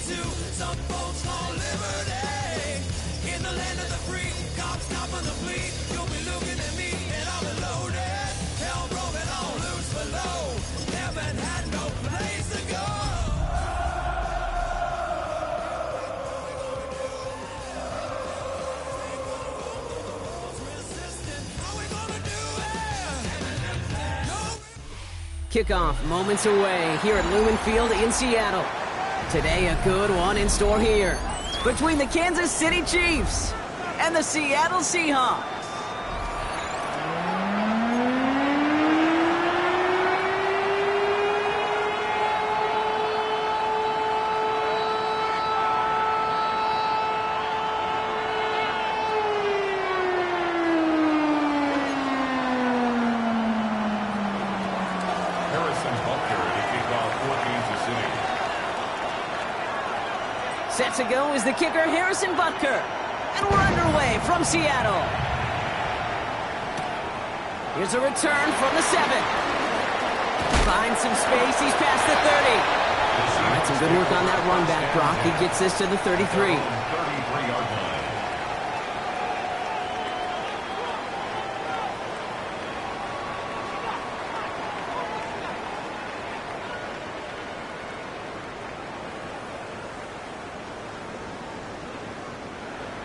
to some folks call liberty. In the land of the free, cops stopping the fleet. You'll be looking at me and I'll be loaded. Hell broken on loose below. Heaven had no place to go. Kickoff moments away here at Lumen Field in Seattle. Today, a good one in store here between the Kansas City Chiefs and the Seattle Seahawks. Set to go is the kicker, Harrison Butker. And we're underway from Seattle. Here's a return from the 7. Finds some space, he's past the 30. All right, some good work on that run back, Brock. He gets this to the 33.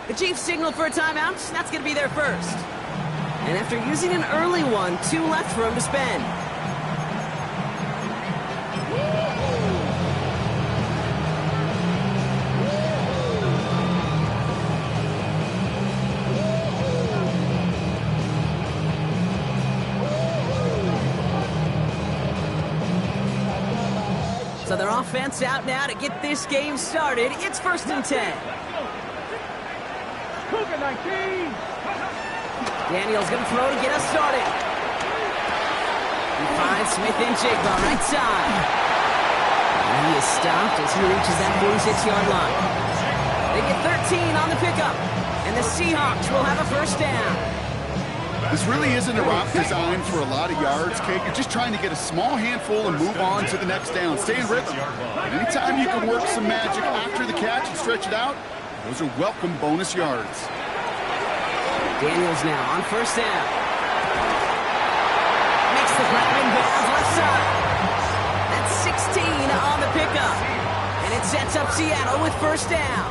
The Chiefs signal for a timeout. That's going to be their first. And after using an early one, 2 left for him to spend. So their offense out now to get this game started. It's 1st and 10. Daniel's going to throw to get us started. He finds Smith and Jigba right side. And he is stopped as he reaches that 46-yard line. They get 13 on the pickup, and the Seahawks will have a first down. This really isn't a route designed for a lot of yards, Kate. You're just trying to get a small handful and move on to the next down. Stay in rhythm. And anytime you can work some magic after the catch and stretch it out, those are welcome bonus yards. Daniels now on first down. Makes the grabbing bounds left side. That's 16 on the pickup. And it sets up Seattle with first down.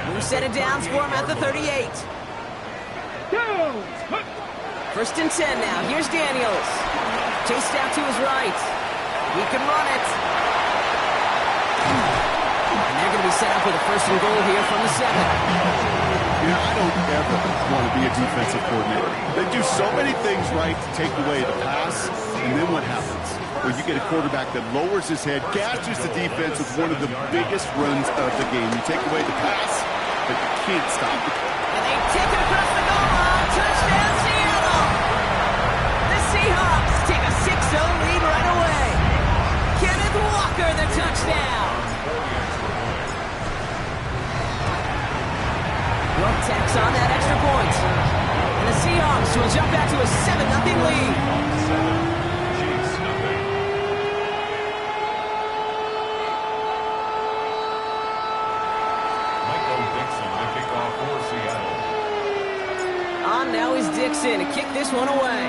New set of downs for him at the 38. 1st and 10 now. Here's Daniels. Chased out to his right. He can run it. And they're going to be set up with a 1st and goal here from the 7. You know, I don't ever want to be a defensive coordinator. They do so many things right to take away the pass, and then what happens? Well, you get a quarterback that lowers his head, gashes the defense with one of the biggest runs of the game. You take away the pass, but you can't stop it. And they take it across the goal line. Touchdown, Seattle! The Seahawks take a 6-0 lead right away. Kenneth Walker, the touchdown. Tacks on that extra point. And the Seahawks will jump back to a 7-0 lead. On now is Dixon to kick this one away.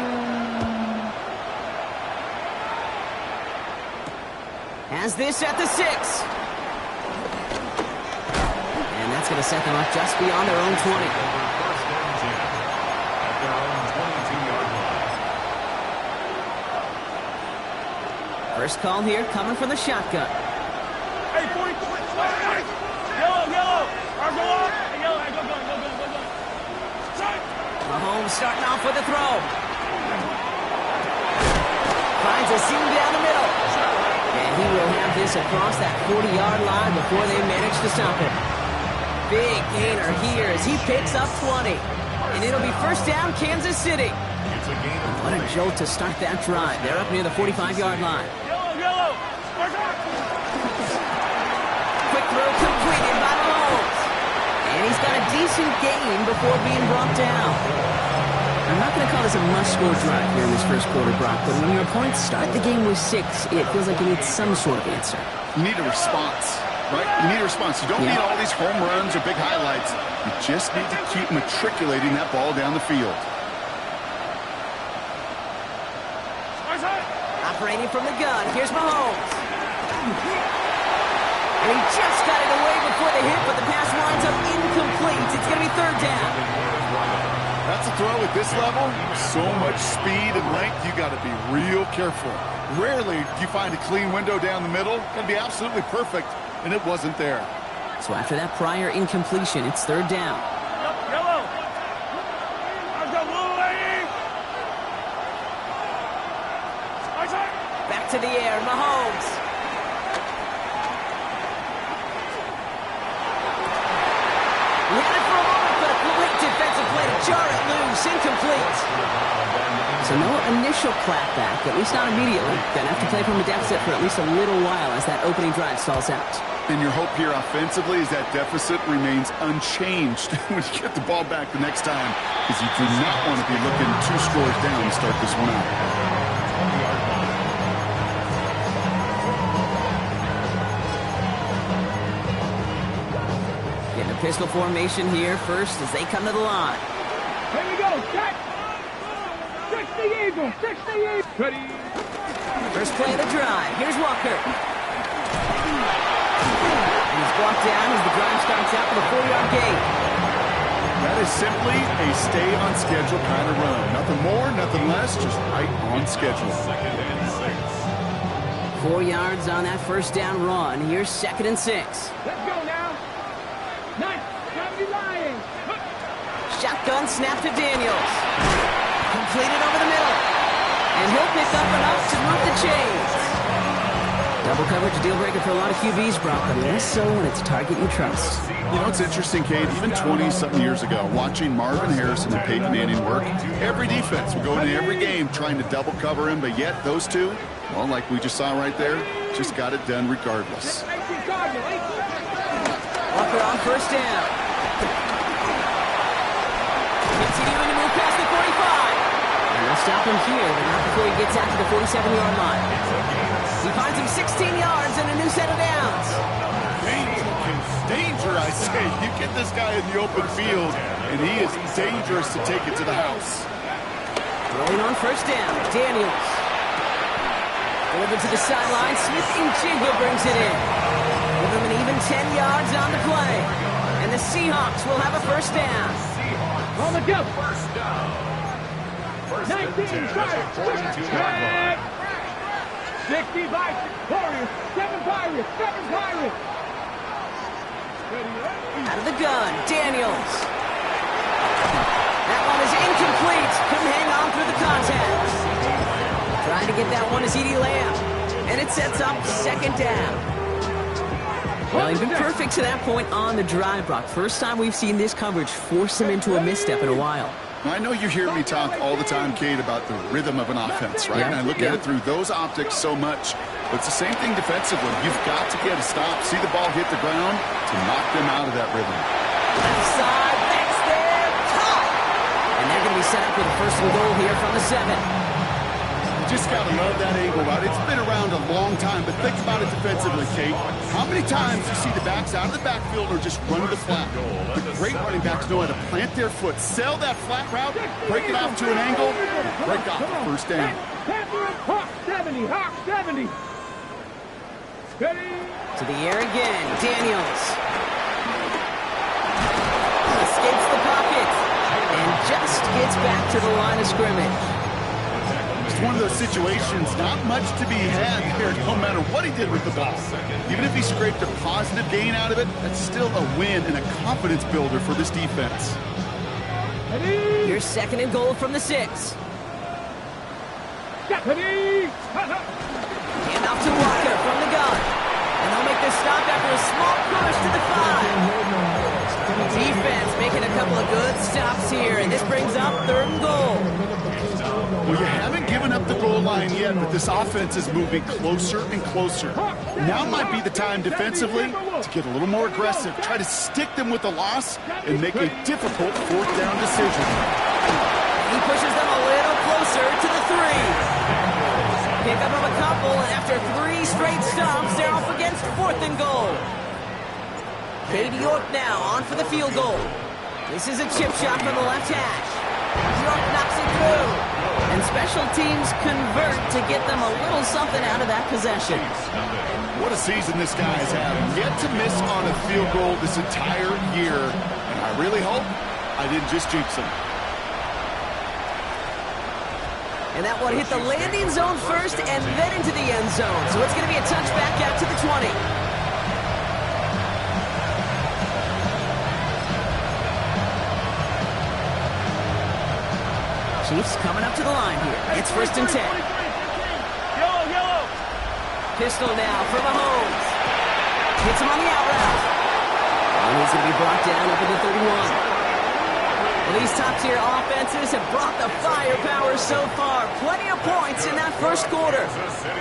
Has this at the 6. That's going to set them up just beyond their own 20. First call here coming from the shotgun. Hey, 44. Yellow. Go up. Yellow. Go. Mahomes starting off with a throw. Finds a seam down the middle. And he will have this across that 40-yard line before they manage to stop him. Big gainer here as he picks up 20. And it'll be first down, Kansas City. What a jolt to start that drive. They're up near the 45-yard line. Yellow. Quick throw completed by Mahomes. And he's got a decent gain before being brought down. I'm not going to call this a must-score drive here in this first quarter, Brock, but when your opponents start the game with 6, it feels like you need some sort of answer. You need a response. right? You need a response. You don't need all these home runs or big highlights. You just need to keep matriculating that ball down the field. Operating from the gun, here's Mahomes. And he just got it away before the hit, but the pass winds up incomplete. It's going to be third down. That's a throw at this level. So much speed and length, you got to be real careful. Rarely do you find a clean window down the middle. It'd be absolutely perfect, and it wasn't there. So after that prior incompletion, it's third down. Yellow. I've got blue, lady. Back to the air, Mahomes. He had it for a moment, but a great defensive play to jar it loose. Incomplete. So no initial clapback, at least not immediately. Gonna have to play from a deficit for at least a little while as that opening drive stalls out. And your hope here offensively is that deficit remains unchanged when you get the ball back the next time, because you do not want to be looking 2 scores down to start this one out. Getting a pistol formation here first as they come to the line. Here we go. Check. 60 Eagles. 60 Eagles. Cuddy. First play of the drive. Here's Walker. And he's blocked down as the drive starts out with a 4-yard gain. That is simply a stay-on-schedule kind of run. Nothing more, nothing less, just right on schedule. 4 yards on that first down run. Here's 2nd and 6. Let's go now. Nice. Gotta be lying. Shotgun snap to Daniels. Completed over the middle. And he'll pick up enough to move the chains. Double coverage deal breaker for a lot of QBs, Brock, but less so when it's a target you trust. You know, it's interesting, Kate, even 20-something years ago, watching Marvin Harrison and Peyton Manning work, every defense would go into every game trying to double cover him, but yet those two, well, like we just saw right there, just got it done regardless. Walker on first down. Continuing to move past the 45. And they'll stop him here, but not before he gets out to the 47-yard line. He finds him 16 yards and a new set of downs. Danger, I say. You get this guy in the open field, and he is dangerous to take it to the house. Rolling on first down, Daniels. Delivered to the sideline, Smith and Jigba brings it in. Give him an even 10 yards on the play. And the Seahawks will have a first down. On the go. First down. 19, Pirates, 60 Warriors, 7 Pirates, 7 Pirates. Out of the gun, Daniels. That one is incomplete. Couldn't hang on through the contact. Trying to get that one is CeeDee Lamb. And it sets up 2nd down. Well, he's been perfect to that point on the drive, Brock. First time we've seen this coverage force him into a misstep in a while. I know you hear me talk all the time, Kate, about the rhythm of an offense, right? Yeah, And I look at it through those optics so much. But it's the same thing defensively. You've got to get a stop, see the ball hit the ground to knock them out of that rhythm. Left side, that's there, caught! And they're going to be set up with a 1st and goal here from the 7. You just got to love that angle route. It's been around a long time, but think about it defensively, Kate. How many times you see the backs out of the backfield or just run to the flat? The great running backs know how to plant their foot, sell that flat route, break it off to an angle, and break off the first down. Hawk 70, Hawk 70. To the air again, Daniels. Escapes the pocket and just gets back to the line of scrimmage. It's one of those situations, not much to be had here, no matter what he did with the ball. Even if he scraped a positive gain out of it, that's still a win and a confidence builder for this defense. Here's 2nd and goal from the 6. Hand off to Walker from the gun. And they'll make this stop after a small push to the 5. Defense making a couple of good stops here, and this brings up 3rd and goal. Well, you haven't given up the goal line yet, but this offense is moving closer and closer. Now might be the time defensively to get a little more aggressive, try to stick them with the loss, and make a difficult 4th down decision. He pushes them a little closer to the 3. Pick up of a couple, and after 3 straight stops, they're off against 4th and goal. Katie York now on for the field goal. This is a chip shot from the left hash. York knocks it through. And special teams convert to get them a little something out of that possession. What a season this guy has had. Yet to miss on a field goal this entire year. And I really hope I didn't just jinx him. And that one hit the landing zone first and then into the end zone. So it's going to be a touchback out to the 20. Chiefs coming up to the line here. It's 1st and 10. Yellow. Pistol now for Mahomes. Hits him on the out route. And he's going to be brought down up at the 31. Well, these top-tier offenses have brought the firepower so far. Plenty of points in that first quarter.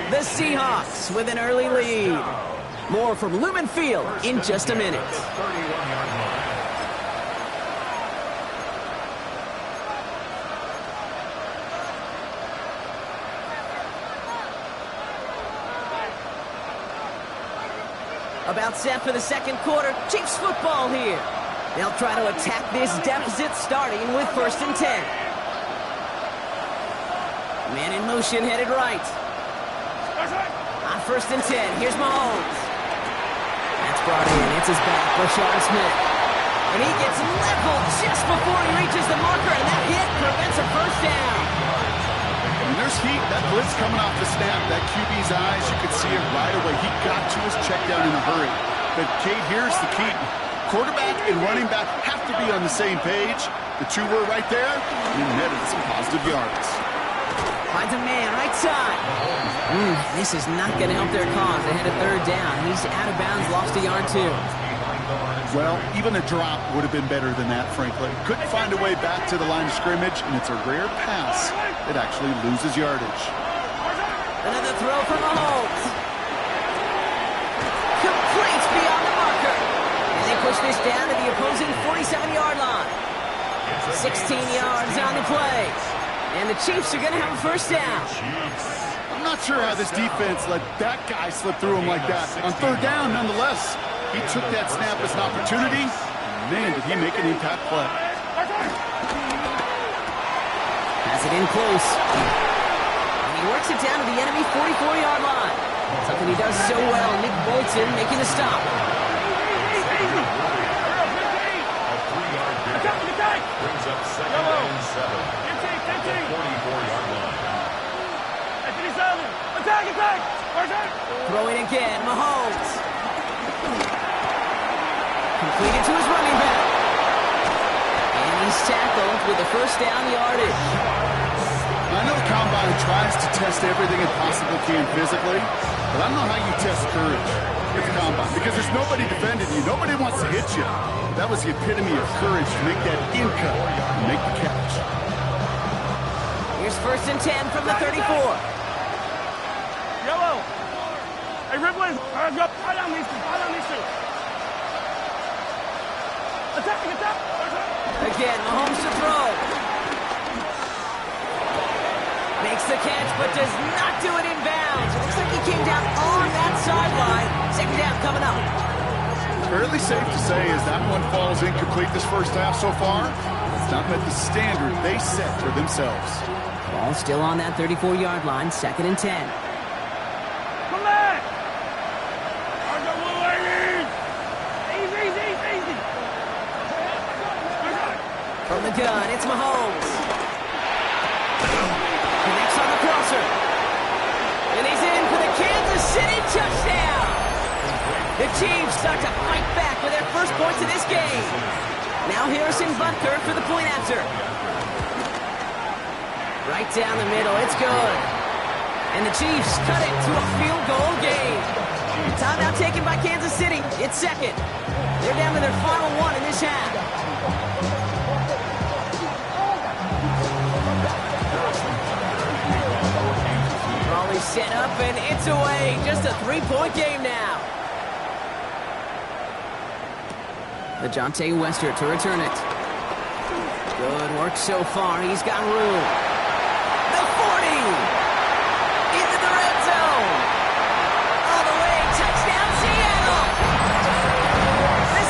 The Seahawks with an early lead. More from Lumen Field in just a minute. About set for the second quarter. Chiefs football here. They'll try to attack this deficit starting with 1st and 10. Man in motion headed right. On 1st and 10, here's Mahomes. That's brought in. It's his back, Rashard Smith. And he gets leveled just before he reaches the marker, and that hit prevents a first down. And there's heat. That blitz coming off the snap. That QB's eyes, you could see it right away. He got to his check down in a hurry. But, Kate, here's the key. Quarterback and running back have to be on the same page. The two were right there, and he netted some positive yards. Finds a man right side. This is not going to help their cause. They had a 3rd down. He's out of bounds, lost a yard too. Well, even a drop would have been better than that, frankly. Couldn't find a way back to the line of scrimmage, and it's a rare pass that actually loses yardage. Another throw from Mahomes. Complete beyond the marker. And they push this down to the opposing 47-yard line. 16 yards on the play. And the Chiefs are going to have a first down. I'm not sure how this defense let that guy slip through him like that. On 3rd down, nonetheless, he took that snap as an opportunity. Man, did he make an impact play. Has it in close. And he works it down to the enemy 44-yard line. Something he does so well. Nick Bolton making the stop. Brings up 2nd and 7. 44-yard line. Attack! Throwing again, Mahomes. Completed to his running back. And he's tackled with the first down yardage. I know the Combine tries to test everything it possibly can physically, but I don't know how you test courage with the Combine, because there's nobody defending you. Nobody wants to hit you. That was the epitome of courage to make that in-cut and make the catch. Here's 1st and 10 from the 34. Yellow. Hey, Ripley. Right on these two. Attack. Again, Mahomes to throw. Makes the catch, but does not do it in bounds. It looks like he came down on that sideline. 2nd down coming up. Fairly safe to say as that one falls incomplete this first half so far. It's not met the standard they set for themselves. Ball still on that 34-yard line, 2nd and 10. Come back. Easy. From the gun, it's Mahomes. Connects on the crosser. And he's in for the Kansas City touchdown. The Chiefs start to fight back with their first points of this game. Now Harrison Butker for the point after. Right down the middle, it's good. And the Chiefs cut it to a field goal game. Timeout taken by Kansas City. It's 2nd. They're down to their final one in this half. Raleigh set up and it's away. Just a 3-point game now. The Jonte Wester to return it. Good work so far. He's got room. The 40. Into the red zone. All the way. Touchdown, Seattle. The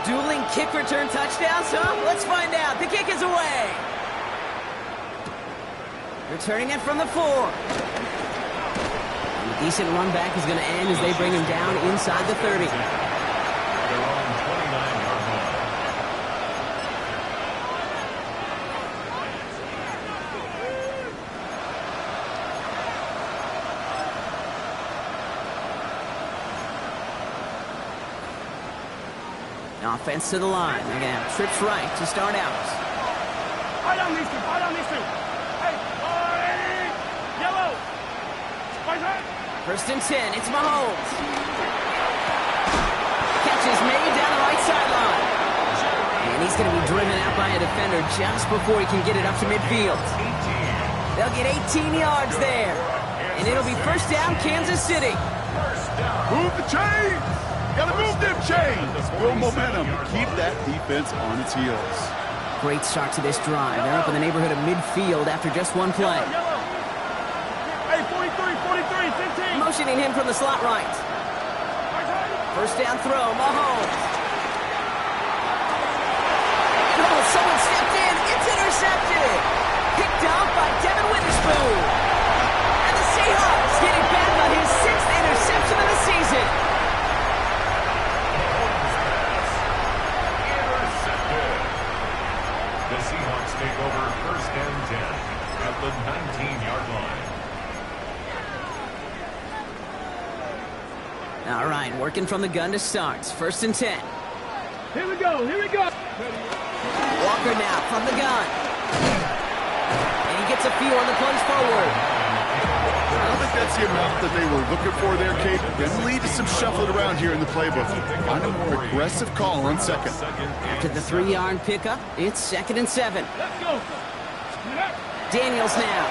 Dueling kick return touchdowns, huh? Let's find out. The kick is away. Returning it from the 4. And a decent run back is going to end as they bring him down inside the 30. They're on 29-yard line. Offense to the line. They're going to have trips right to start out. I don't need to. Hey, yellow. First and 10. It's Mahomes. Catch is made down the right sideline. And he's going to be driven out by a defender just before he can get it up to midfield. They'll get 18 yards there. And it'll be first down, Kansas City. Move the chains! Gotta move them chains! Build momentum. Keep that defense on its heels. Great start to this drive. They're up in the neighborhood of midfield after just one play. Hey, 43, 15. Motioning him from the slot right. First down throw, Mahomes. Oh, someone stepped in. It's intercepted. Picked off by Devin Witherspoon. And the Seahawks get it back on his 6th interception of the season. Intercepted. The Seahawks take over first and 10 at the 19-yard line. All right, working from the gun to start. First and 10. Here we go. Walker now from the gun. And he gets a few on the plunge forward. I don't think that's the amount that they were looking for there, Kate. Going to lead to some shuffling around here in the playbook. Find a more aggressive call on second. After the 3-yard pickup, it's 2nd and 7. Let's go. Daniels now.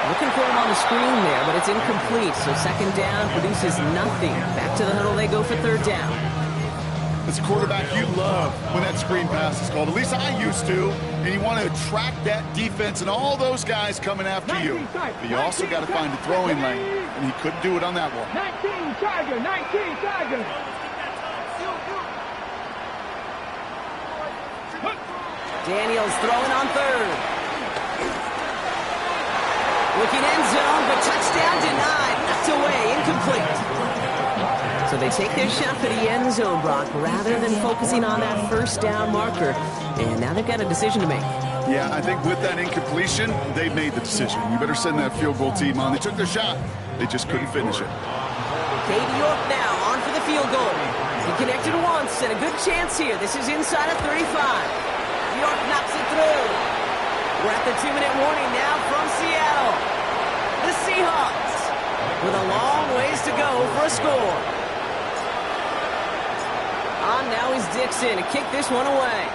Looking for him on the screen there, but it's incomplete. So 2nd down produces nothing. Back to the huddle they go for 3rd down. As a quarterback, you love when that screen pass is called. At least I used to. And you want to attract that defense and all those guys coming after you. But you also got to find a throwing lane. And he couldn't do it on that one. 19 Tiger. Daniels throwing on 3rd. Looking end zone, but touchdown denied. Knocked away, incomplete. So they take their shot for the end zone, Brock, rather than focusing on that first down marker. And now they've got a decision to make. Yeah, I think with that incompletion, they've made the decision. You better send that field goal team on. They took their shot. They just couldn't finish it. Katie York now on for the field goal. He connected once and a good chance here. This is inside of 35. York knocks it through. We're at the 2-minute warning now from Seattle. The Seahawks with a long ways to go for a score. On now is Dixon to kick this one away.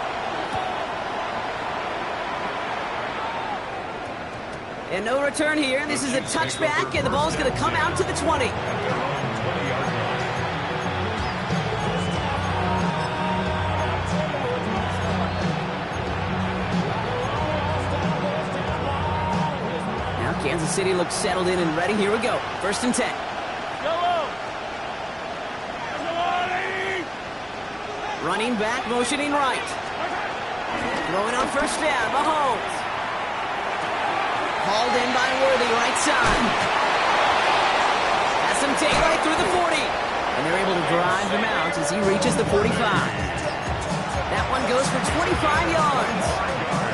And no return here. This is a touchback, and the ball's going to come out to the 20. Now Kansas City looks settled in and ready. Here we go. First and 10. Running back, motioning right. Throwing on first down, Mahomes. Hauled in by Worthy, right side. Has him take right through the 40. And they're able to drive him out as he reaches the 45. That one goes for 25 yards.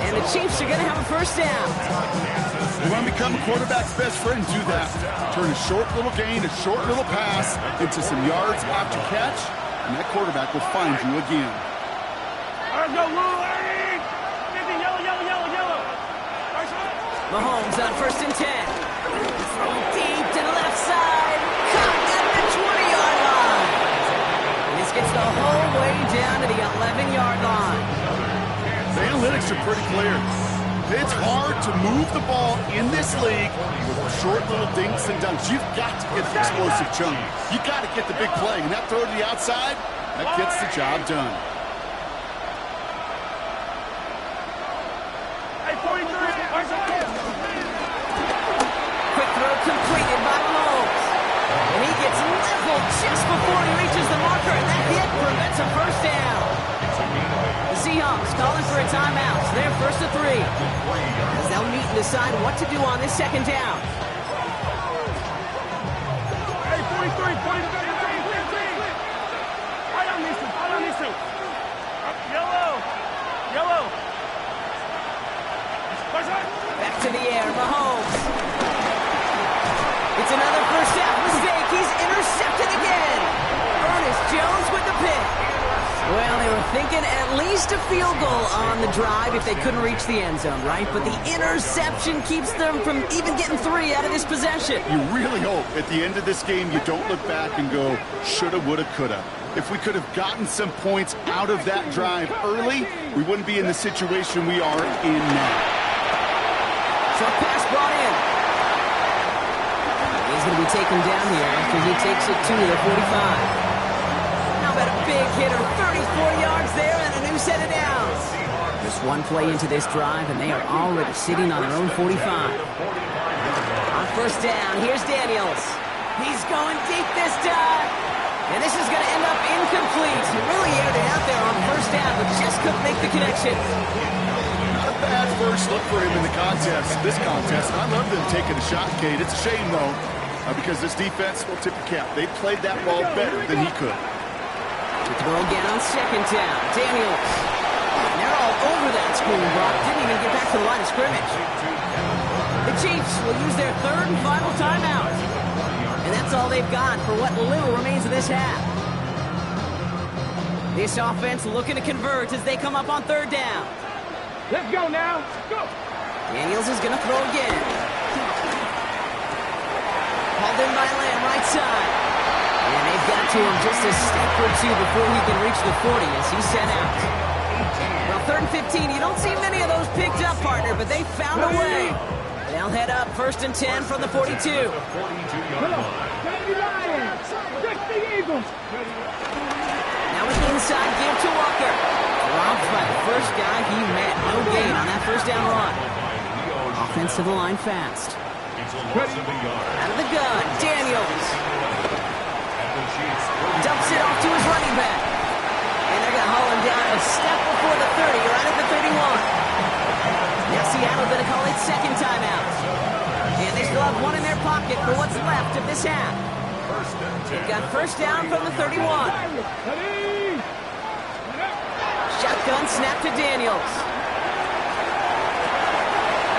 And the Chiefs are going to have a first down. You want to become a quarterback's best friend, do that. Turn a short little gain, a short little pass into some yards after catch. And that quarterback will find you again. Let's go, Willie! Yellow. Mahomes on first and 10. Throwing deep to the left side. Caught at the 20-yard line. And this gets the whole way down to the 11-yard line. The analytics are pretty clear. It's hard to move the ball in this league with short little dinks and dunks. You've got to get the explosive chunk. You've got to get the big play. And that throw to the outside, that gets the job done. Quick throw completed by Mahomes. And he gets leveled just before he reaches the marker. And that hit prevents a first their first of 3. As they'll meet and decide what to do on this second down. Hey, 43, 43. Right on these two, right on these two. Yellow. Back to the air, Mahomes. It's another first down mistake. He's intercepted again. Ernest Jones with the pick. Well, they were thinking at least a field goal on the drive if they couldn't reach the end zone, right? But the interception keeps them from even getting 3 out of this possession. You really hope at the end of this game you don't look back and go, shoulda, woulda, coulda. If we could have gotten some points out of that drive early, we wouldn't be in the situation we are in now. Short pass brought in. He's going to be taken down here after he takes it to the 45. How about a big hitter, 34 yards there and a new set of downs. Just one play into this drive and they are already sitting on their own 45. On first down, here's Daniels. He's going deep this time. And this is going to end up incomplete. He really aired it out there on first down, but just couldn't make the connection. Not a bad first look for him in the contest. This contest, I love them taking a shot, Kate. It's a shame, though, because this defense will tip the cap. They played that ball better than he could. To throw again on second down. Daniels. And they're all over that screen, Brock. Didn't even get back to the line of scrimmage. The Chiefs will use their 3rd and final timeout. And that's all they've got for what little remains of this half. This offense looking to convert as they come up on 3rd down. Let's go now. Go. Daniels is going to throw again. Hauled in by Lamb, right side. And they've got to him just a step or 2 before he can reach the 40 as he's sent out. Well, 3rd and 15, you don't see many of those picked up, partner, but they found a way. They'll head up 1st and 10 from the 42. Come on. Baby Lions. Fix the Eagles. Now an inside give to Walker. Dropped by the first guy he met. No gain on that first down run. Offense to the line fast. Out of the gun, Daniels. Dumps it off to his running back. And they're going to haul him down a step before the 30, right at the 31. Now Seattle going to call it second timeout. And they still have one in their pocket for what's left of this half. They've got first down from the 31. Shotgun snap to Daniels.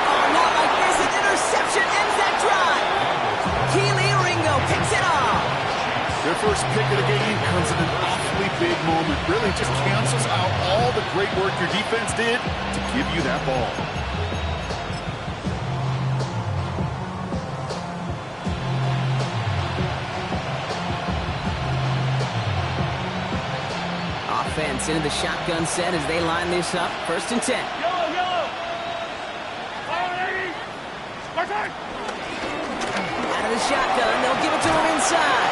Oh, not like this. An interception ends that drive. Keely Ringo picks it off. Their first pick of the game comes in an awfully big moment. Really just cancels out all the great work your defense did to give you that ball. Offense into the shotgun set as they line this up. 1st and 10. Yellow. Out of the shotgun, they'll give it to him inside.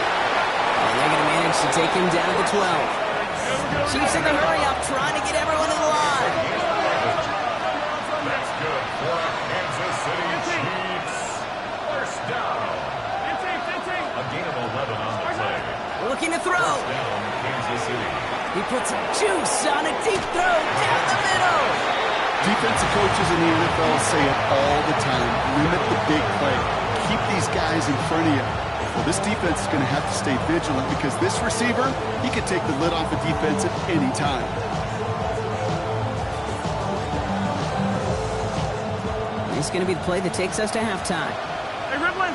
And they're going to manage to take him down to the 12. Chiefs in the hurry-up, trying to get everyone in the line. That's good for Kansas City Chiefs. First down. A gain of 11 on the play. Looking to throw. First down, Kansas City. He puts some juice on a deep throw down the middle. Defensive coaches in the NFL say it all the time. Limit the big play. Keep these guys in front of you. Well, this defense is going to have to stay vigilant because this receiver, he can take the lid off a defense at any time. It's going to be the play that takes us to halftime. Hey, Ripley.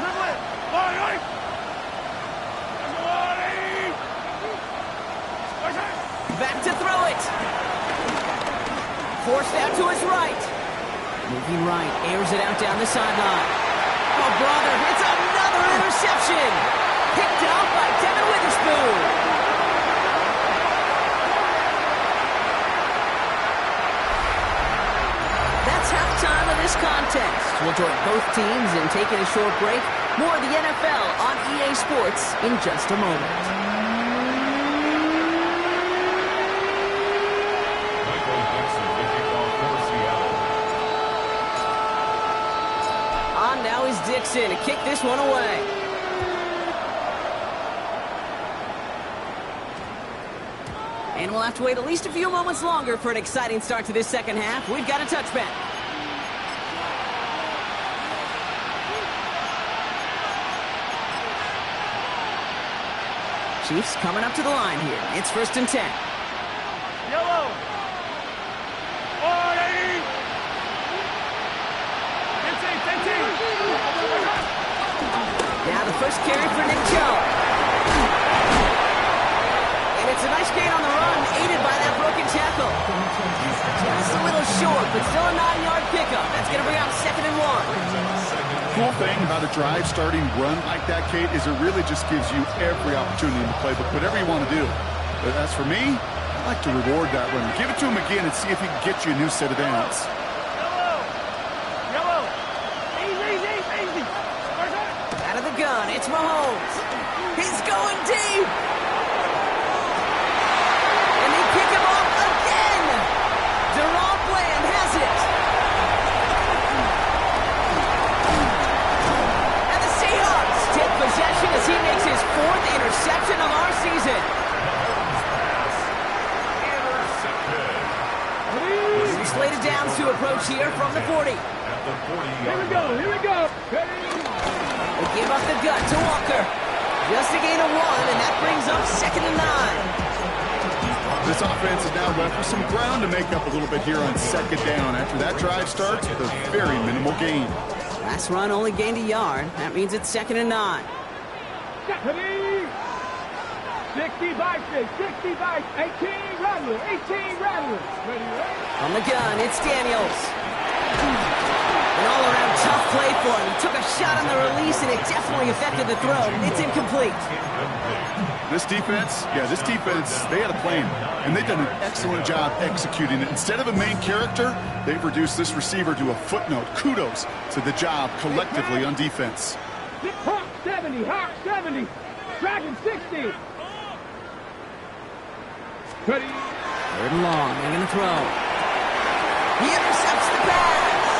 Back to throw it. Forced out to his right. Moving right, airs it out down the sideline. Oh, brother, it's another interception. Picked off by Devin Witherspoon. That's halftime of this contest. We'll join both teams in taking a short break. More of the NFL on EA Sports in just a moment. Now is Dixon to kick this one away. And And we'll have to wait at least a few moments longer for an exciting start to this second half. We've got a touchback. Chiefs coming up to the line here. It's 1st and 10. Yellow. 480. 15. Now the first carry for Nick Jones. And it's a nice gain on the run, aided by that broken tackle. Just a little short, but still a 9-yard pickup. That's going to bring out 2nd and 1. Cool thing about a drive starting run like that, Kate, is it really just gives you every opportunity in the playbook, whatever you want to do. But as for me, I like to reward that run. Give it to him again and see if he can get you a new set of downs. Yellow. Easy. Out of the gun, it's Mahomes. He's going deep. And they pick him off again. Deron Bland has it. And the Seahawks take possession as he makes his 4th interception of our season. Slated downs to approach here from the 40. Here we go. They give up the gut to Walker. Just a gain of 1, and that brings up 2nd and 9. This offense is now left with some ground to make up a little bit here on 2nd down. After that drive starts with a very minimal gain. Last run only gained a yard. That means it's 2nd and 9. 60 by 6, 60 by 18 Rattler. Ready. On the gun, it's Daniels. An all-around tough play for him. He took a shot on the release, and it definitely affected the throw. It's incomplete. This defense, they had a plan, and they've done an excellent job executing it. Instead of a main character, they've reduced this receiver to a footnote. Kudos to the job collectively on defense. Hawk 70, Dragon 60. Ready. 3rd and long, they're going to throw. He intercepts the pass.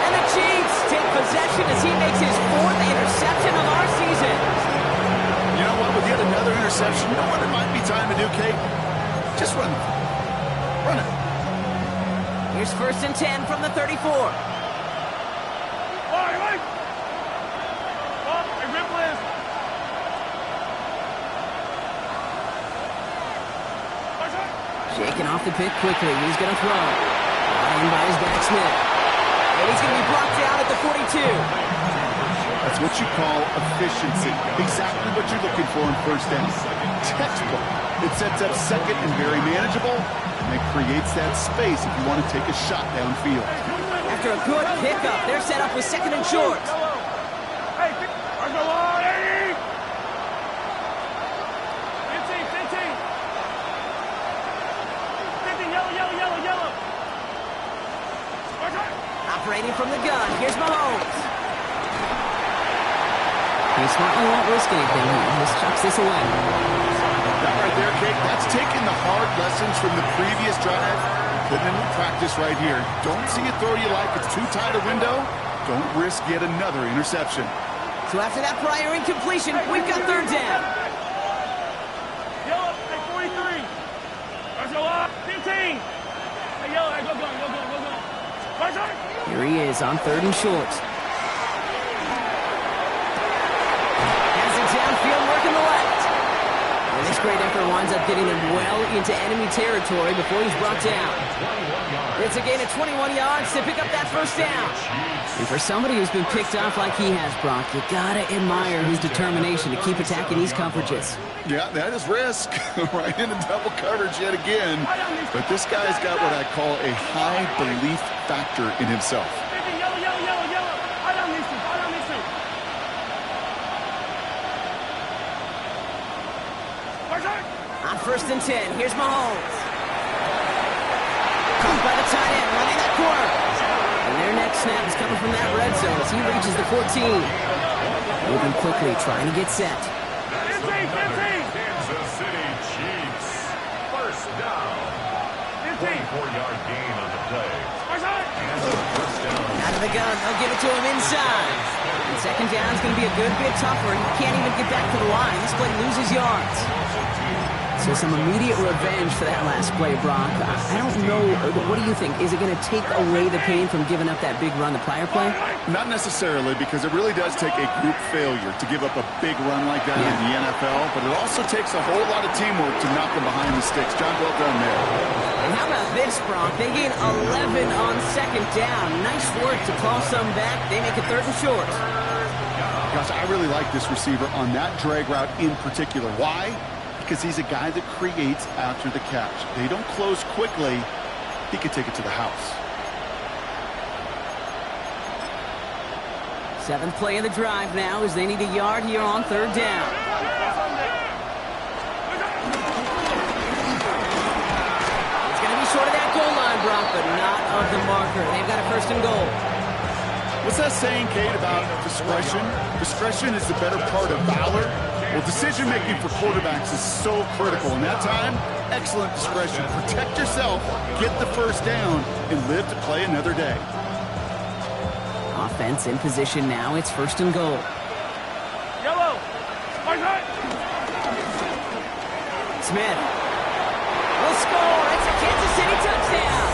And the Chiefs take possession as he makes his 4th interception of our season. You know what? With yet another interception, you know what it might be time to do, Kate? Just run it. Run it. Here's 1st and 10 from the 34. Wait. Ripple is. Shaking off the pick quickly. He's going to throw. Brought in by his back Smith. And he's going to be brought down at the 42. That's what you call efficiency. Exactly what you're looking for in 1st down. Textbook. It sets up 2nd and very manageable, and it creates that space if you want to take a shot downfield. After a good pickup, they're set up with 2nd and short. Hey, there's a lot. 15, yellow. Operating from the gun, here's Mahomes. He certainly won't risk anything here. He just chucks this away. That right there, Kate, that's taking the hard lessons from the previous drive, putting into practice right here. Don't see a throw you like. It's too tight a window. Don't risk yet another interception. So after that prior incompletion, we've got 3rd down. Yellow, hey, 43. There's a lot. 15. Hey, yellow, hey, go. Here he is on 3rd and short. Has it downfield, working the left. And this great effort winds up getting him well into enemy territory before he's brought down. It's a gain of 21 yards to pick up that 1st down. And for somebody who's been picked off like he has, Brock, you gotta admire his determination to keep attacking these coverages. Yeah, that is risk. Right into double coverage yet again. But this guy's got what I call a high belief factor in himself. Yellow. I don't need to. On 1st and 10, here's Mahomes. Caught by the tight end, running that corner. And their next snap is coming from that red zone as he reaches the 14. Moving quickly, trying to get set. 15. Kansas City Chiefs. 1st down. 24-yard gain on the play. And a 1st down. Out of the gun, they'll give it to him inside. And 2nd down is going to be a good bit tougher. He can't even get back to the line. This play loses yards. So some immediate revenge for that last play, Brock. I don't know. What do you think? Is it going to take away the pain from giving up that big run the prior play? Not necessarily, because it really does take a group failure to give up a big run like that in the NFL, but it also takes a whole lot of teamwork to knock them behind the sticks. John, well done there. And how about this, Brock? They gain 11 on second down. Nice work to claw some back. They make it 3rd and short. Gosh, I really like this receiver on that drag route in particular. Why? Because he's a guy that creates after the catch. They don't close quickly. He could take it to the house. 7th play of the drive now as they need a yard here on 3rd down. It's going to be short of that goal line, Brock, but not of the marker. They've got a 1st and goal. What's that saying, Kate, about discretion? Discretion is the better part of valor. Well, decision-making for quarterbacks is so critical. In that time, excellent discretion. Protect yourself, get the 1st down, and live to play another day. Offense in position now. It's 1st and goal. Yellow. Smith will score. It's a Kansas City touchdown.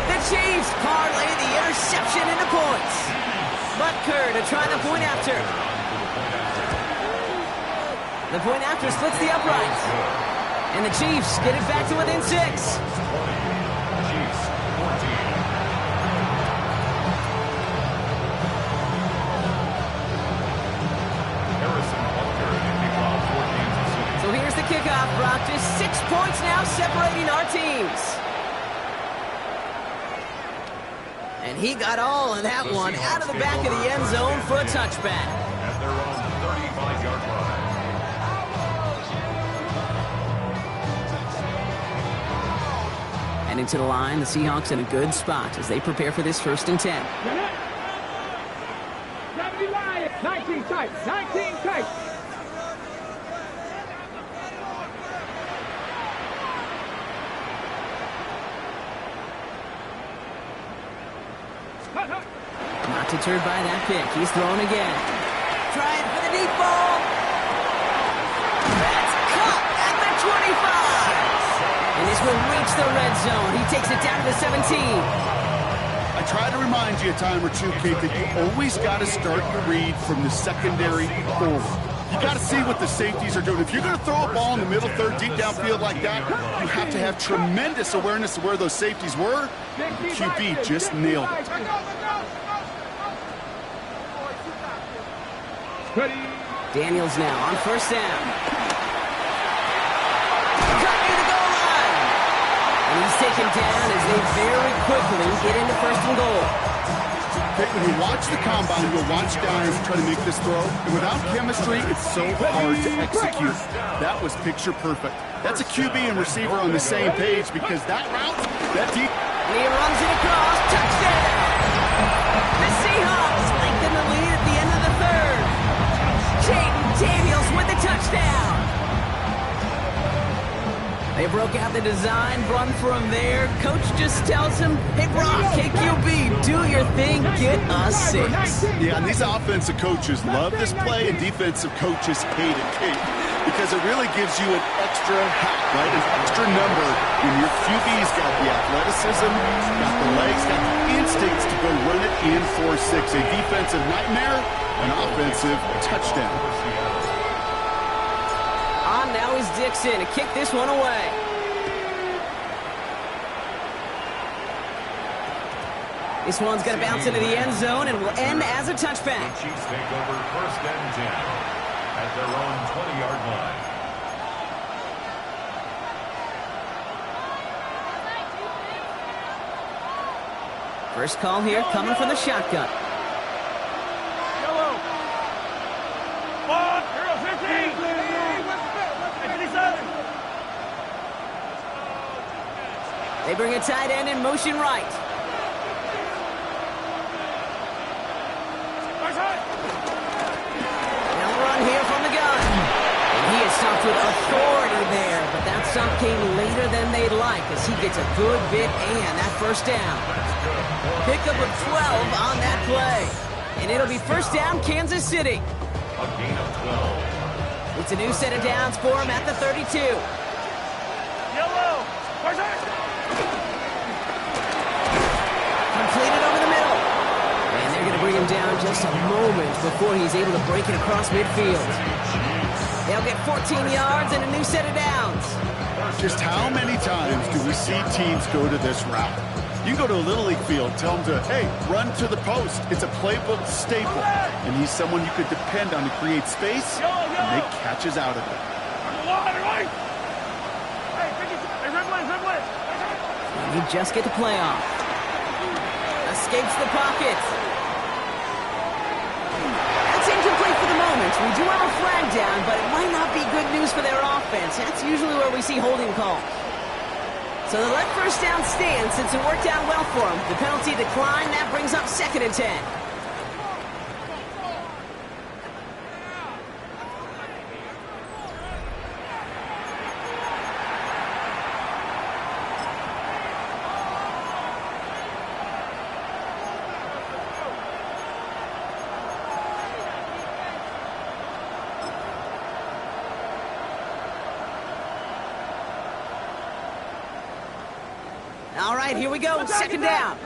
The Chiefs parlay the interception into points. Butker to try the point after. The point after splits the uprights. And the Chiefs get it back to within 6. So here's the kickoff, Brock. Just 6 points now separating our teams. And he got all of that one out of the back of the end zone for a touchback. At their own 35-yard line. And into the line, the Seahawks in a good spot as they prepare for this 1st and 10. 19 tight. 19 tight. Not deterred by that pick. He's throwing again. Trying for the deep ball. That's caught at the 25. And this will reach the red zone. He takes it down to the 17. I try to remind you a time or two, Kate, that you always got to start your read from the secondary forward. You got to see what the safeties are doing. If you're going to throw a ball in the middle third, deep downfield like that, you have to have tremendous awareness of where those safeties were. The QB just nailed it. Daniels now on 1st down. Cut near the goal line. And he's taken down as they very quickly get into 1st and goal. When you watch the combine, you'll watch guys try to make this throw. And without chemistry, it's so hard to execute. That was picture perfect. That's a QB and receiver on the same page because that route, that deep. And he runs it across. Touchdown! The Seahawks lengthen the lead at the end of the 3rd. Jaden Daniels with the touchdown. They broke out the design run from there. Coach just tells him, hey, Brock, hey, QB, do your thing, get us 6. Yeah, and these offensive coaches love this play, and defensive coaches hate it, Kate, because it really gives you an extra hack, right, an extra number when your QB's got the athleticism, got the legs, got the instincts to go run it in for 6. A defensive nightmare, an offensive touchdown. On now is Dixon to kick this one away. This one's going to bounce into the end zone and will end as a touchback. The Chiefs take over 1st and 10 at their own 20-yard line. First call here coming from the shotgun. Yellow. 15. They bring a tight end in motion right. Now a run here from the gun. And he is stopped with authority there, but that stop came later than they'd like as he gets a good bit and that 1st down. Pickup of 12 on that play. And it'll be 1st down, Kansas City. A gain of 12. It's a new set of downs for him at the 32. moment before he's able to break it across midfield. They'll get 14 yards and a new set of downs. Just how many times do we see teams go to this route? You go to a Little League field, tell them to, hey, run to the post. It's a playbook staple. And he's someone you could depend on to create space and make catches out of it. And he just get the play off. Escapes the pocket. That's incomplete for the moment. We do have a flag down, but it might not be good news for their offense. That's usually where we see holding calls. So the left first down stands since it worked out well for him. The penalty declined. That brings up 2nd and 10. All right, here we go. 2nd down.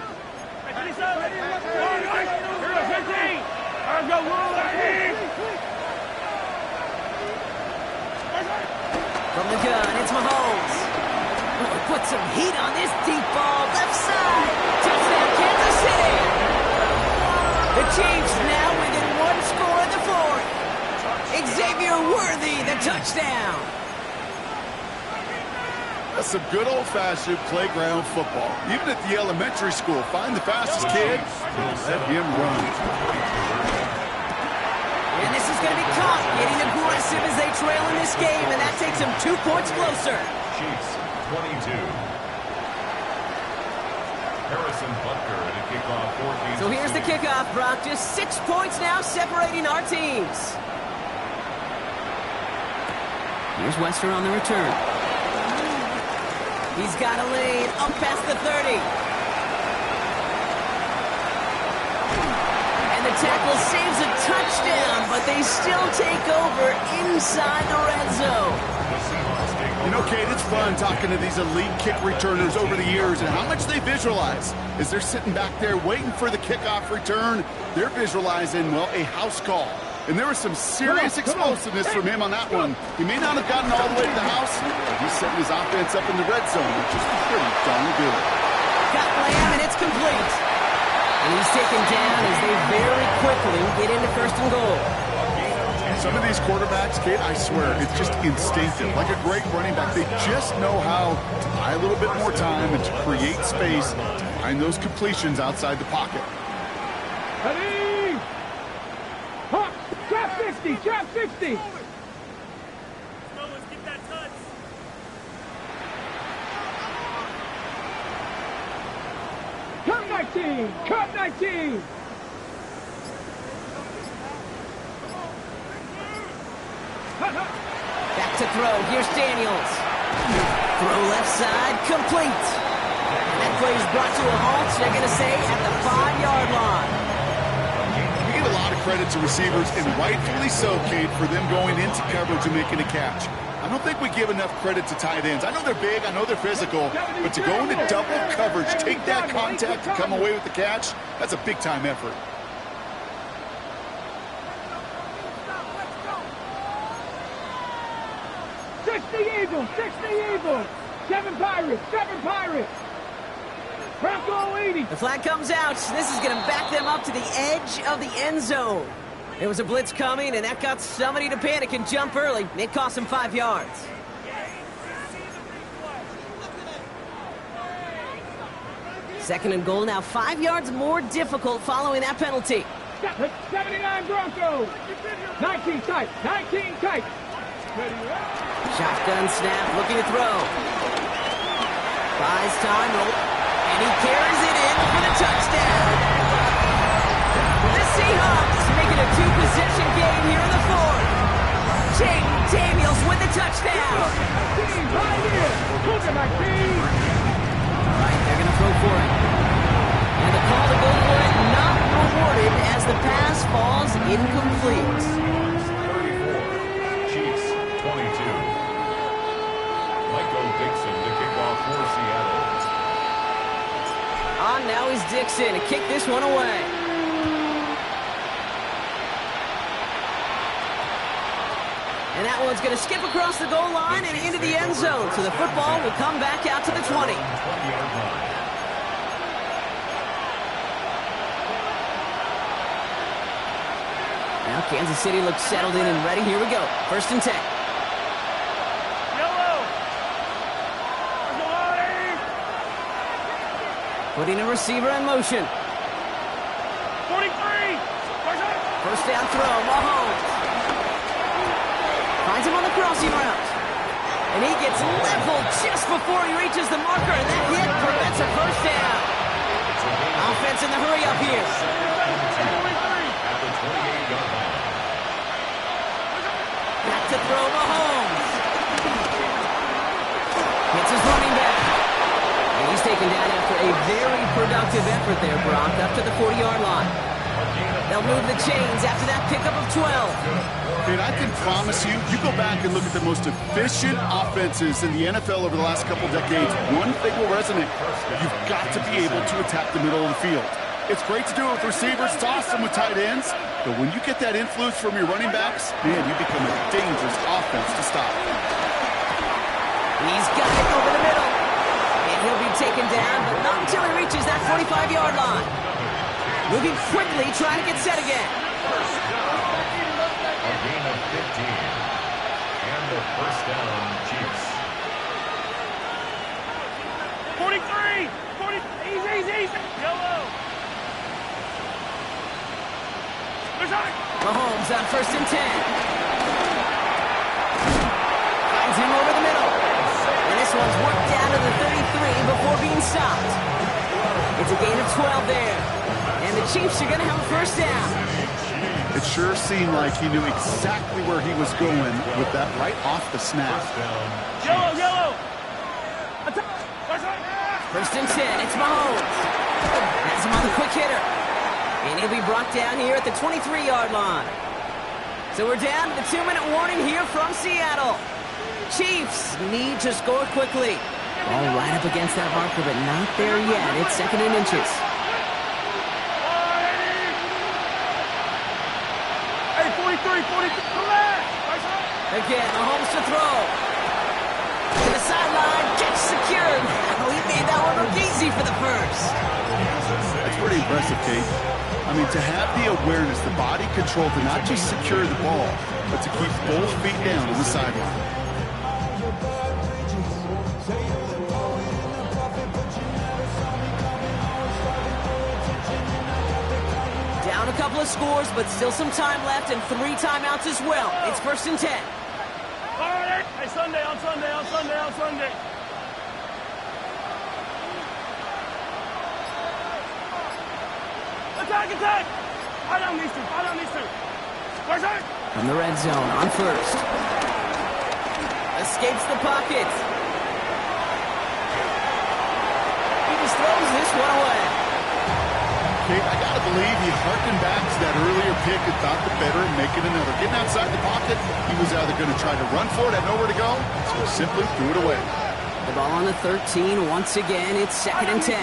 From the gun, it's Mahomes. Put some heat on this deep ball. Left side. Touchdown, Kansas City. The Chiefs now within 1 score in the 4th. Xavier Worthy, the touchdown. That's some good old-fashioned playground football. Even at the elementary school, find the fastest kid and let him run. And this is going to be caught, getting aggressive as they trail in this game, and that takes them 2 points closer. Chiefs, 22. Harrison Butker at a kickoff for Kansas So here's the City. kickoff, Brock. Just 6 points now separating our teams. Here's Wester on the return. He's got a lane up past the 30. And the tackle saves a touchdown, but they still take over inside the red zone. You know, Kate, it's fun talking to these elite kick returners over the years and how much they visualize. As they're sitting back there waiting for the kickoff return, they're visualizing, well, a house call. And there was some serious explosiveness from him on that one. He may not have gotten all the way to the house, but he's setting his offense up in the red zone, which is pretty darn good. Got Lamb, and it's complete. And he's taken down as they very quickly get into 1st and goal. Some of these quarterbacks, Kate, I swear, it's just instinctive. Like a great running back, they just know how to buy a little bit more time and to create space to find those completions outside the pocket. Ready? Hawk, trap 60, trap 60. Cut 19, cut 19. Back to throw. Here's Daniels. Throw left side, complete. That play is brought to a halt, they're going to say, at the 5-yard line. You give a lot of credit to receivers, and rightfully so, Kate, for them going into coverage and making a catch. I don't think we give enough credit to tight ends. I know they're big, I know they're physical, but to go into double coverage, take that contact, and come away with the catch, that's a big-time effort. Eagles, 60 Eagles. 7 Pirates, 7 Pirates. Bronco 80. The flag comes out. This is going to back them up to the edge of the end zone. There was a blitz coming, and that got somebody to panic and jump early. It cost them 5 yards. Second and goal now, 5 yards more difficult following that penalty. 79 Broncos. 19 tight, 19 tight. Shotgun snap, looking to throw. Buys time, and he carries it in for the touchdown. The Seahawks making a 2-possession game here in the 4th. Jaden Daniels with the touchdown. Right here. Look at my team. All right, they're going to throw for it. And the call to go for it not rewarded as the pass falls incomplete. On now is Dixon to kick this one away. that one's going to skip across the goal line and into the end zone. So the football will come back out to the 20. 20-yard line. Now Kansas City looks settled in and ready. Here we go. 1st and 10. Putting a receiver in motion. 43. 1st down throw. Mahomes finds him on the crossing route. And he gets leveled just before he reaches the marker. And that hit prevents a 1st down. Offense in the hurry up here. At the 28-yard line. Back to throw, Mahomes. Hits his running back. And he's taken down after a very productive effort there, Brock, up to the 40-yard line. They'll move the chains after that pickup of 12. And I can promise you, you go back and look at the most efficient offenses in the NFL over the last couple decades, one thing will resonate. You've got to be able to attack the middle of the field. It's great to do it with receivers. It's awesome with tight ends. But when you get that influence from your running backs, man, you become a dangerous offense to stop. He's got it over the middle. And he'll be taken down, but not until he reaches that 45-yard line. Moving quickly, trying to get set again. A gain of 15. And the 1st down, Chiefs. 43. 40. Easy. Yellow. Mahomes on 1st and 10. Finds him over the middle. And this one's worked down to the 33 before being stopped. It's a gain of 12 there. And the Chiefs are going to have a 1st down. It sure seemed like he knew exactly where he was going with that right off the snap. Yellow. 1st and 10. It's Mahomes. Has him on the quick hitter. And he'll be brought down here at the 23-yard line. So we're down to the 2-minute warning here from Seattle. Chiefs need to score quickly. All right up against that marker, but not there yet. It's 2nd and inches. Hey, 43. Again, Mahomes to throw. To the sideline, catch secured. Oh, he made that one look easy for the 1st. That's pretty impressive, Kate. I mean, to have the awareness, the body control to not just secure the ball, but to keep both feet down on the sideline. Down a couple of scores, but still some time left and 3 timeouts as well. It's 1st and 10. Hey, Sunday. Attack! I don't need to. From the red zone on 1st. Escapes the pocket. He just throws this one away. Kate, I got to believe he harkened back to that earlier pick and thought the better and make it another. Getting outside the pocket, he was either going to try to run for it, had nowhere to go, so he simply threw it away. The ball on the 13. Once again, it's 2nd and 10.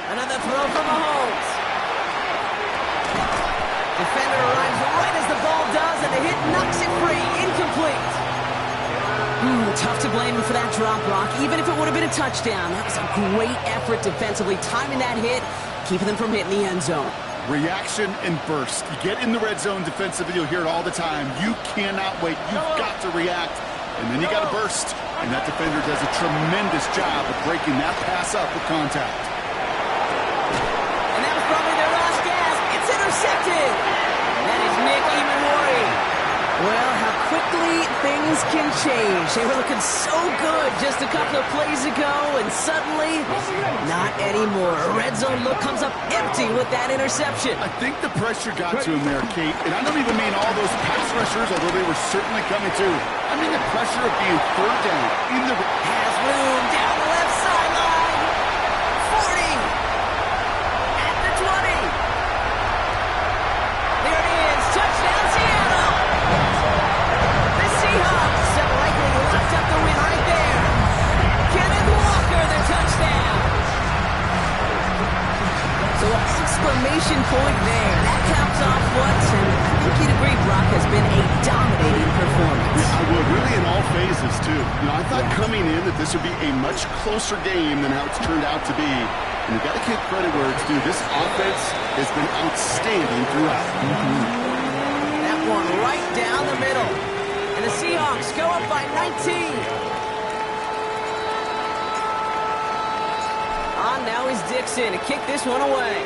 Another throw from Mahomes. Defender arrives right as the ball does, and the hit knocks it free. Incomplete. Tough to blame him for that drop, Brock. Even if it would have been a touchdown, that was a great effort defensively, timing that hit, keeping them from hitting the end zone. Reaction and burst. You get in the red zone defensively, you'll hear it all the time. You cannot wait. You've got to react, and then you got to burst. And that defender does a tremendous job of breaking that pass up with contact. And that was probably their last gasp. It's intercepted. That is Nick Imanwari. Well, how quickly things can change. They were looking so good just a couple of plays ago, and suddenly, not anymore. A red zone look comes up empty with that interception. I think the pressure got to him there, Kate. And I don't even mean all those pass rushers, although they were certainly coming too. I mean the pressure of being 3rd down in the... Has room down the left sideline. 40. At the 20. There it is. Touchdown, Seattle. The Seahawks have likely locked up the win right there. Kenneth Walker, the touchdown. So an exclamation this would be a much closer game than how it's turned out to be. And you've got to give credit where it's due. This offense has been outstanding throughout. That one right down the middle. And the Seahawks go up by 19. On now is Dixon to kick this one away.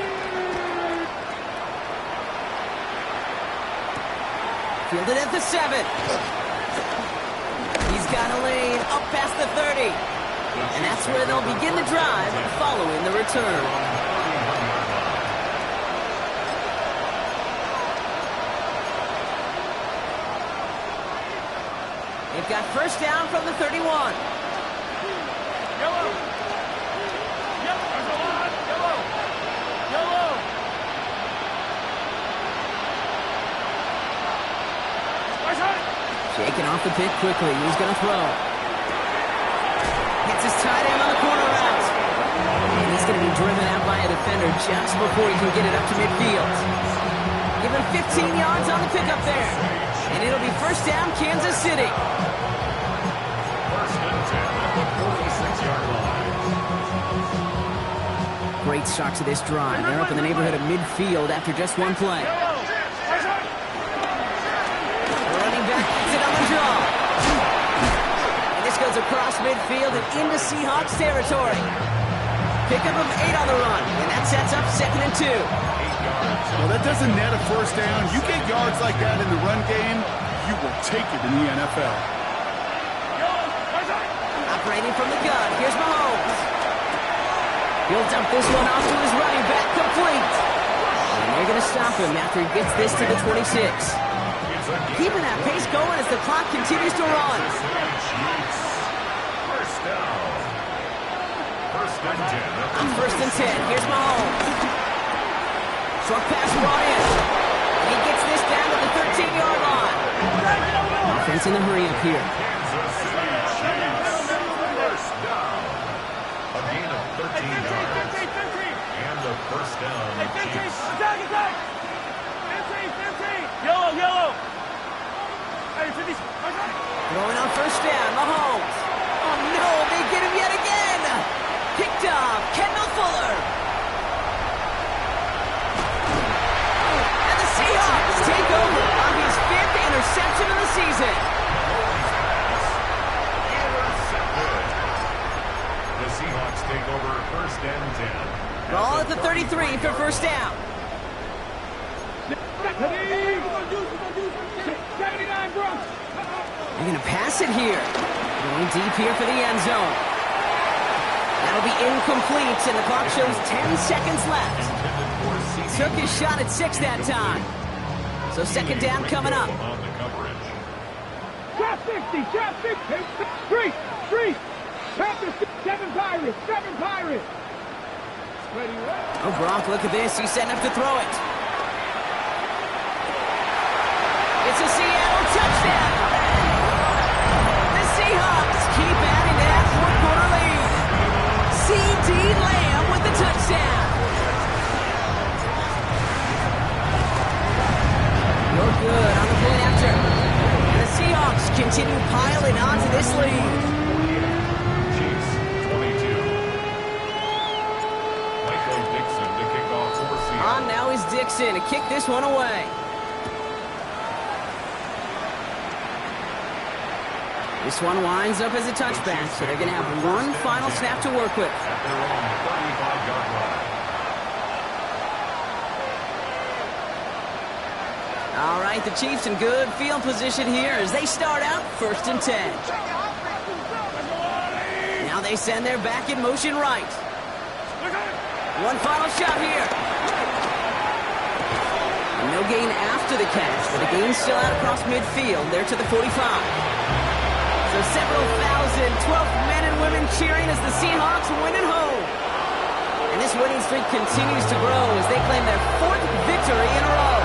Fielded at the 7. He's got a lane up past the 30. And that's where they'll begin the drive following the return. They've got first down from the 31. Yellow. Shaking off the pick quickly. He's going to throw. Hits his tight end on the corner route. And he's going to be driven out by a defender just before he can get it up to midfield. Give him 15 yards on the pickup there. And it'll be first down, Kansas City. First and 10 at the 46-yard line. Great start to this drive. They're up in the neighborhood of midfield after just one play. And this goes across midfield and into Seahawks territory. Pickup of 8 on the run, and that sets up 2nd and 2. Well, that doesn't net a first down. You get yards like that in the run game, you will take it in the NFL. Operating from the gun, here's Mahomes. He'll dump this one off to his running back, complete. And they're going to stop him after he gets this to the 26. Keeping that pace going as the clock continues to run. First down. First and 10. On first and 10, here's Mahomes. Short pass brought in. He gets this down to the 13-yard line. Offense in the hurry up here. Kansas City Chiefs. First down. A gain of 13 yards. And a first down. Chiefs. Yellow. Throwing on first down, Mahomes. Oh no, they get him yet again. Picked off, Kendall Fuller. And the Seahawks take over on his 5th interception of the season. Intercepted. The Seahawks take over first and 10. Ball at the 33 for first down. 79 Bronx. They're going to pass it here. Going deep here for the end zone. That'll be incomplete, and the clock shows 10 seconds left. Took his shot at 6 that time. So second down coming up. On the coverage. Drop 60. 3. Panthers, 7 Pirates. Ready, right? Oh, Brock, look at this. He's setting up to throw it. It's a Seattle touchdown. The Seahawks keep adding to that 4-quarter lead. C.D. Lamb with the touchdown. No good on the point after. And the Seahawks continue piling onto this lead. Chiefs 22. Michael Dixon to kick off for Seattle. On now is Dixon to kick this one away. This one winds up as a touchback, so they're going to have one final snap to work with. At their own 35-yard line. All right, the Chiefs in good field position here as they start out first and 10. Now they send their back in motion right. One final shot here. No gain after the catch, but the gain's still out across midfield. They're to the 45. So several thousand 12th men and women cheering as the Seahawks win at home. And this winning streak continues to grow as they claim their 4th victory in a row.